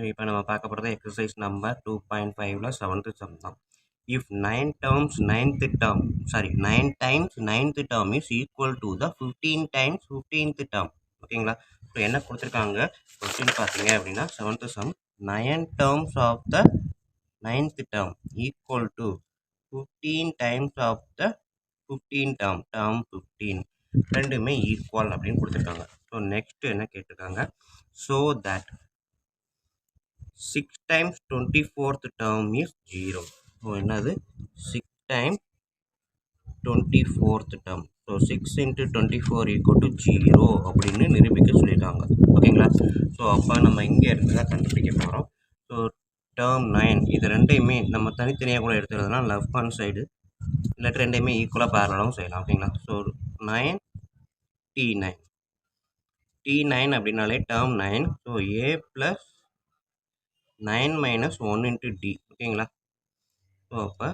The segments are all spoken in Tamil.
இப்போ நம்ம பார்க்க போகிறது எக்ஸசைஸ் நம்பர் 2.5ல 7th sum தான். If 9 terms 9th term, sorry 9 times 9th term is equal to the 15 times 15th term. ஓகேங்களா? இப்போ என்ன கொடுத்துருக்காங்க கொஸ்டின் பார்த்தீங்க அப்படின்னா 7th sum 9 terms of the 9th term equal to 15 times of the 15 term 15 ரெண்டுமே ஈக்குவல் அப்படின்னு கொடுத்துருக்காங்க. ஸோ நெக்ஸ்ட் என்ன கேட்டிருக்காங்க, so that 6 times 24th term is 0. So என்னது 6 times 24th term. So 6 into 24 equal to 0 அப்படின்னு நிரூபிக்க சொல்லியிருக்காங்க. ஓகேங்களா? ஸோ அப்போ நம்ம இங்கே இருந்து தான் கண்டுபிடிக்க போகிறோம். ஸோ டேர்ம் 9 இது ரெண்டையுமே நம்ம தனித்தனியாக கூட எடுத்துக்கிறதுனா லெஃப்ட் ஹேண்ட் சைடு இல்லாட்டி ரெண்டையுமே ஈக்குவலாக பேரலாகவும் செய்யலாம். ஓகேங்களா? ஸோ 9 T9 T9 அப்படின்னாலே term 9. So A + 9 minus 1 into D. ஓகேங்களா? ஸோ அப்போ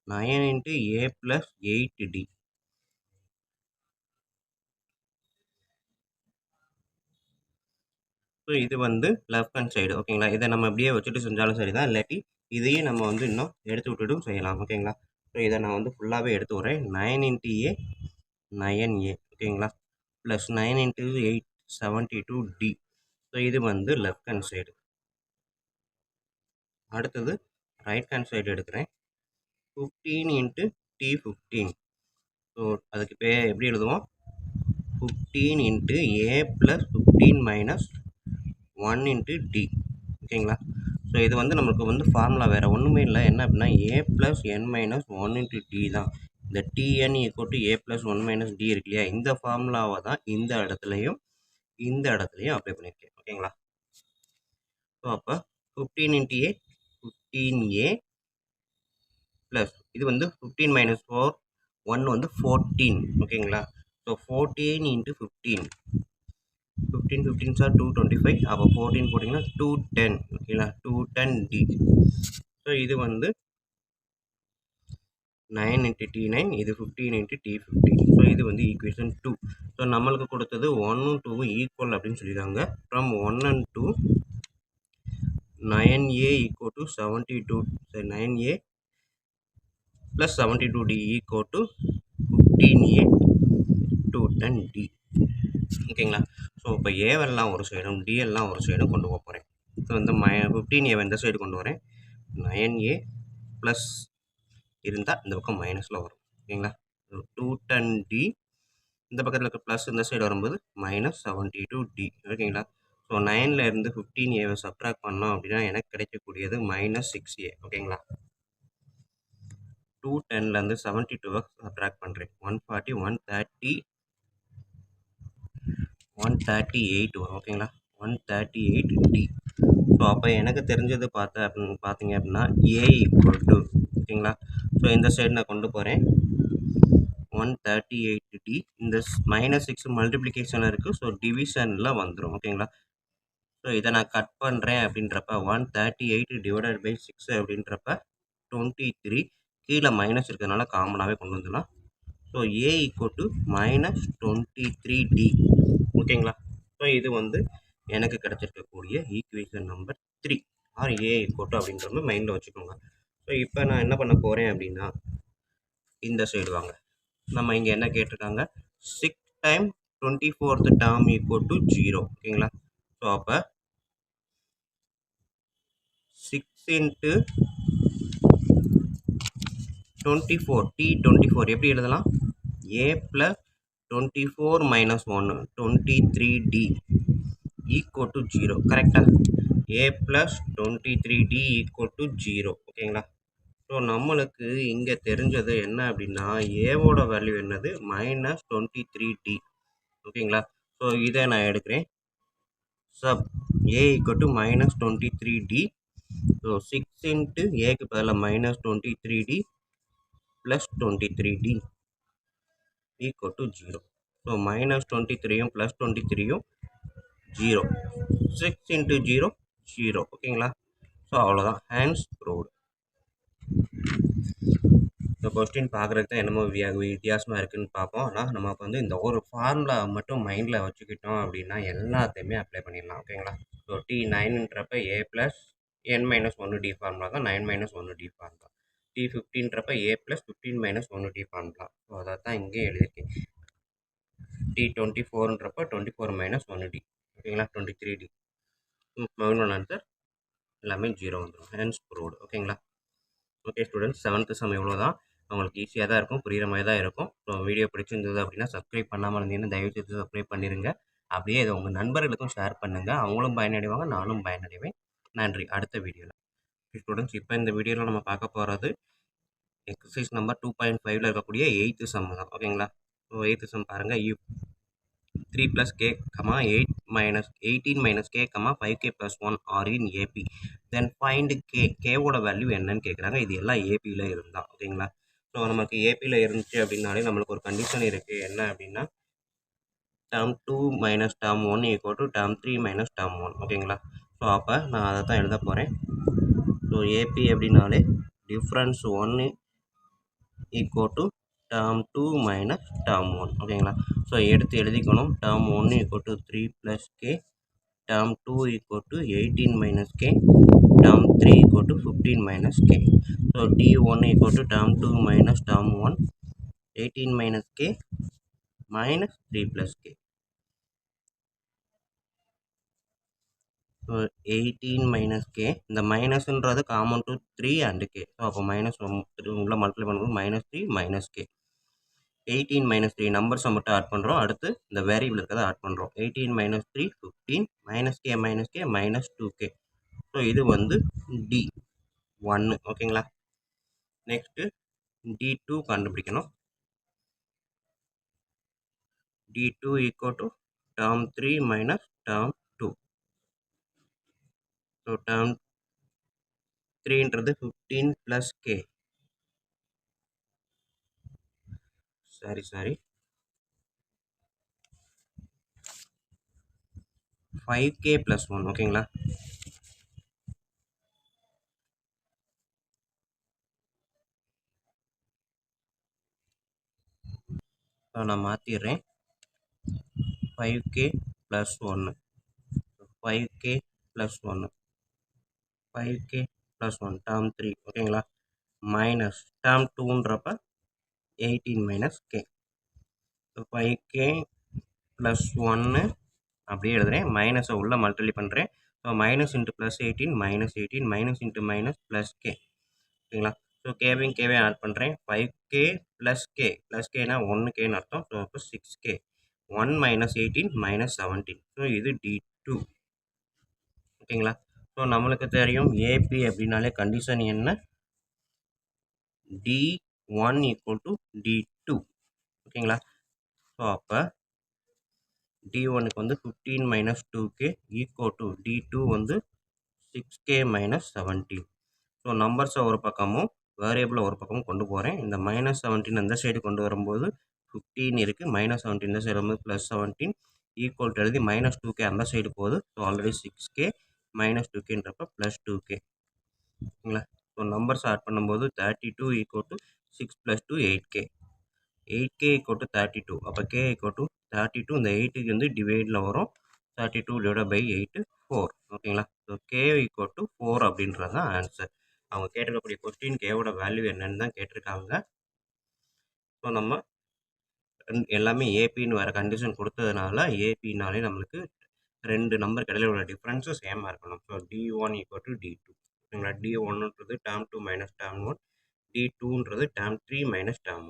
9 into A plus 8D. So இது வந்து லெஃப்ட் ஹேண்ட் சைடு. ஓகேங்களா? இதை நம்ம அப்படியே வச்சுட்டு செஞ்சாலும் சரி தான், இல்லாட்டி இதையும் நம்ம வந்து இன்னும் எடுத்து விட்டுட்டும் செய்யலாம். ஓகேங்களா? ஸோ இதை நான் வந்து ஃபுல்லாகவே எடுத்து வரேன். 9 into A 9A. ஓகேங்களா? Plus 9 into 8 72D. ஸோ இது வந்து லெஃப்ட் ஹேண்ட் சைடு. அடுத்தது ரைட் ஹேண்ட் சைடு எடுக்கிறேன். 15 into T15. ஸோ அதுக்கு எப்படி எழுதுவோம், 15 into A plus 15 minus 1 into D. ஓகேங்களா? ஸோ இது வந்து நம்மளுக்கு வந்து ஃபார்முலா வேறு ஒன்றுமே இல்லை. என்ன அப்படின்னா A plus N minus 1 into D தான். இந்த TN equal to A plus 1 minus D இருக்கு இல்லையா, இந்த ஃபார்முலாவை தான் இந்த இடத்துலையும் அப்ளை பண்ணியிருக்கேன். ஓகேங்களா? ஸோ அப்போ 15 into A 15A ப்ளஸ் இது வந்து 15 minus 4 1 வந்து 14. ஓகேங்களா? So 14 into 15 15 sir 225. அப்போ 14 போட்டிங்கன்னா 210. ஓகேங்களா? 210D. ஸோ இது வந்து 9 into T9, இது 15 into T15. ஸோ இது வந்து ஈக்குவேஷன் 2. ஸோ நம்மளுக்கு கொடுத்தது 1ம் 2ம் ஈக்குவல் அப்படின்னு சொல்லியிருக்காங்க. From 1 and 2 9A equal to 72. So 9A plus 72D equal to 15A 210D. ஓகேங்களா? ஸோ இப்போ ஏவெல்லாம் ஒரு சைடும் டிஎல்லாம் ஒரு சைடும் கொண்டு போக போகிறேன். ஸோ வந்து 15A இந்த சைடு கொண்டு வரேன். 9A ப்ளஸ் இருந்தால் இந்த பக்கம் மைனஸில் வரும். ஓகேங்களா? 210D இந்த பக்கத்தில் இருக்க ப்ளஸ் இந்த சைடு வரும்போது minus 72D. ஓகேங்களா? ஸோ 9ல் இருந்து 15Aவை சப்ட்ராக்ட் பண்ணோம் அப்படின்னா எனக்கு கிடைக்கக்கூடியது -6A. ஓகேங்களா? 210லேருந்து 72வை சப்ட்ராக்ட் பண்ணுறேன். 140 130 138 வரும். ஓகேங்களா? 138D. ஸோ அப்போ எனக்கு தெரிஞ்சது பார்த்தீங்க அப்படின்னா A equal to, ஓகேங்களா? ஸோ இந்த சைடு நான் கொண்டு போகிறேன். 138D. இந்த -6 மல்டிப்ளிகேஷன் இருக்குது. ஸோ டிவிஷனில் வந்துடும். ஓகேங்களா? ஸோ இதை நான் கட் பண்ணுறேன் அப்படின்றப்ப 138 டிவைடட் பை 6 அப்படின்றப்ப 23. கீழே மைனஸ் இருக்கிறதுனால காமனாகவே கொண்டு வந்துடலாம். So A equal to -23D. ஓகேங்களா? ஸோ இது வந்து எனக்கு கிடச்சிருக்கக்கூடிய equation number 3 or A equal to அப்படின்ற மைண்டில் வச்சுக்கோங்க. ஸோ இப்போ நான் என்ன பண்ண போகிறேன் அப்படின்னா இந்த சைடு வாங்க. நம்ம இங்கே என்ன கேட்டிருக்காங்க, 6 times 24th term equal to 0. ஓகேங்களா? ஸோ அப்போ 6 into 24 T24 எப்படி எழுதலாம், A plus 24 minus 1 23D equal to 0. கரெக்டாக? A plus 23D equal to 0. ஓகேங்களா? ஸோ நம்மளுக்கு இங்கே தெரிஞ்சது என்ன அப்படின்னா ஏவோட வேல்யூ என்னது -23D. ஓகேங்களா? ஸோ இதை நான் எடுக்கிறேன். Sub A equal to -23D. So 6 into Aக்கு பதிலாக -23D plus 23D equal to 0. So -23யும் ப்ளஸ் 23யும் 0. 6 into 0 0. ஓகேங்களா? ஸோ அவ்வளோதான், ஹேண்ட்ஸ் ப்ரூவ்டு. இந்த கொஸ்டின் பார்க்குறதுக்கு தான் என்னமோ வித்தியாசமாக இருக்குதுன்னு பார்ப்போம். ஆனால் நமக்கு வந்து இந்த ஒரு ஃபார்முலா மட்டும் மைண்டில் வச்சுக்கிட்டோம் அப்படின்னா எல்லாத்தையுமே அப்ளை பண்ணிடலாம். ஓகேங்களா? ஸோ T9ன்றப்ப A ப்ளஸ் n-1D ஃபார்முலா தான் 9-1D ஃபார்முலா. T15ன்றப்ப A plus 15-1D formula. So அதை தான் இங்கே எழுதியிருக்கேன். T24ன்றப்ப 24-1D. ஓகேங்களா? 23D. ஃபைனல் ஆன்சர் எல்லாமே 0 வந்துடும். Hence proved. ஓகேங்களா? ஓகே ஸ்டூடெண்ட்ஸ், 7th சம் இவ்வளோ தான். உங்களுக்கு ஈஸியாக தான் இருக்கும், புரிகிற மாதிரி தான் இருக்கும். ஸோ வீடியோ பிடிச்சிருந்தது அப்படின்னா சப்ஸ்கிரைப் பண்ணாமல் இருந்தீங்கன்னா தயவுசெய்து சப்ஸ்கிரைப் பண்ணிடுங்க. அப்படியே இதை உங்கள் நண்பர்களுக்கும் ஷேர் பண்ணுங்கள். அவங்களும் பயனடைவாங்க, நானும் பயனடைவேன். நன்றி. அடுத்த வீடியோவில். ஸ்டூடெண்ட்ஸ், இப்போ இந்த வீடியோவில் நம்ம பார்க்க போகிறது எக்ஸசைஸ் நம்பர் 2.5ல் இருக்கக்கூடிய 8th சம் தான். ஓகேங்களா? ஸோ 8th சம் பாருங்கள். 3 plus k, 18 minus k, 5k plus 1 are in AP. Then find k. K ஓட வேல்யூ என்னன்னு கேட்குறாங்க. இது எல்லாம் ஏபியில் இருந்தால். ஓகேங்களா? ஸோ நமக்கு ஏபியில் இருந்துச்சு அப்படின்னாலே நம்மளுக்கு ஒரு கண்டிஷன் இருக்குது. என்ன அப்படின்னா term 2 minus term 1 equal to term 3 minus term 1. ஓகேங்களா? ஸோ அப்போ நான் அதை தான் எழுத போகிறேன். ஸோ ஏபி அப்படின்னாலே difference 1 equal to term 2 minus term 1. ஓகேங்களா? ஸோ எடுத்து எழுதிக்கணும். term 1 equal to 3 plus k, term 2 equal to 18 minus k, term 3 equal to 15 minus k. So t1 equal to term 2 minus term 1, 18 minus k minus 3 plus k. So 18 minus k, இந்த மைனஸ்ன்றது common to 3 and k. So அப்போ மைனஸ் உள்ள மல்டிப்ளை பண்ணும்போது மைனஸ் 3 மைனஸ் k. 18 minus 3 நம்பர்ஸை மட்டும் ஆட் பண்ணுறோம். அடுத்து இந்த வேரியபிள் இருக்கிறத ஆட் பண்ணுறோம். 18 minus 3 15 minus k minus 2k. So இது வந்து D1. ஓகேங்களா? நெக்ஸ்ட்டு D2 கண்டுபிடிக்கணும். D2 equal to term 3 minus term 2. So term 3ன்றது 15 plus k. Sorry 5k plus 1. ஓகேங்களா? ஸோ நான் மாற்றிடுறேன். 5k plus 1. 5k plus 1. 5k plus 1 term 3. ஓகேங்களா? Minus term 2ன்றப்ப 18 minus k. So 5k plus 1 அப்படியே எழுதுகிறேன். மைனஸை உள்ள மல்டிப்ளை பண்ணுறேன். So minus into plus 18 minus 18 minus into minus plus K. ஓகேங்களா? ஸோ கேவையும் ஆட் பண்ணுறேன். 5k ப்ளஸ் கேனா 1kன்னு அர்த்தம். ஸோ அப்போ 6k. 1 minus 18 minus 17. ஸோ இது D2. ஓகேங்களா? ஸோ நம்மளுக்கு தெரியும் ஏபி அப்படின்னாலே கண்டிஷன் என்ன? D1 equal to D2. ஓகேங்களா? ஸோ அப்போ D1க்கு வந்து 15 minus 2k equal to D2 வந்து 6k minus 17. ஸோ நம்பர்ஸை ஒரு பக்கமும் வேரியபிளை ஒரு பக்கமும் கொண்டு போகிறேன். இந்த மைனஸ் 17 அந்த சைடு கொண்டு வரும்போது 15 இருக்குது. மைனஸ் 17 இந்த சைடு வரும்போது ப்ளஸ் 17 ஈக்குவல் டு எழுதி மைனஸ் 2k அந்த சைடு போகுது. ஸோ ஆல்ரெடி 6k மைனஸ் 2kன்றப்ப ப்ளஸ் 2k. ஓகேங்களா? ஸோ நம்பர்ஸ் ஆட் பண்ணும்போது 32 equal to 6 plus 2 8k. 8k equal to 32. அப்போ k equal to 32. இந்த 8க்கு வந்து டிவைடில் வரும். 32 divided by 8 4. ஓகேங்களா? ஸோ k equal to 4 அப்படின்றது தான் ஆன்சர். அவங்க கேட்டிருக்கக்கூடிய கொஸ்டின் கேவோட வேல்யூ என்னன்னு தான் கேட்டிருக்காங்க. ஸோ நம்ம எல்லாமே ஏபின்னு வர கண்டிஷன் கொடுத்ததுனால ஏபினாலே நம்மளுக்கு 2 நம்பருக்கு இடையில உள்ள டிஃப்ரென்ஸும் சேமாக இருக்கணும். So D1 equal to D2. ஓகேங்களா? D1ன்றது term 2 minus term 1. D2ன்றது term 3 minus term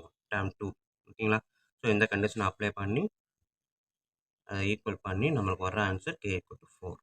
2. ஓகேங்களா? ஸோ இந்த கண்டிஷனை அப்ளை பண்ணி அதை ஈக்குவல் பண்ணி நம்மளுக்கு வர ஆன்சர் k equal to 4.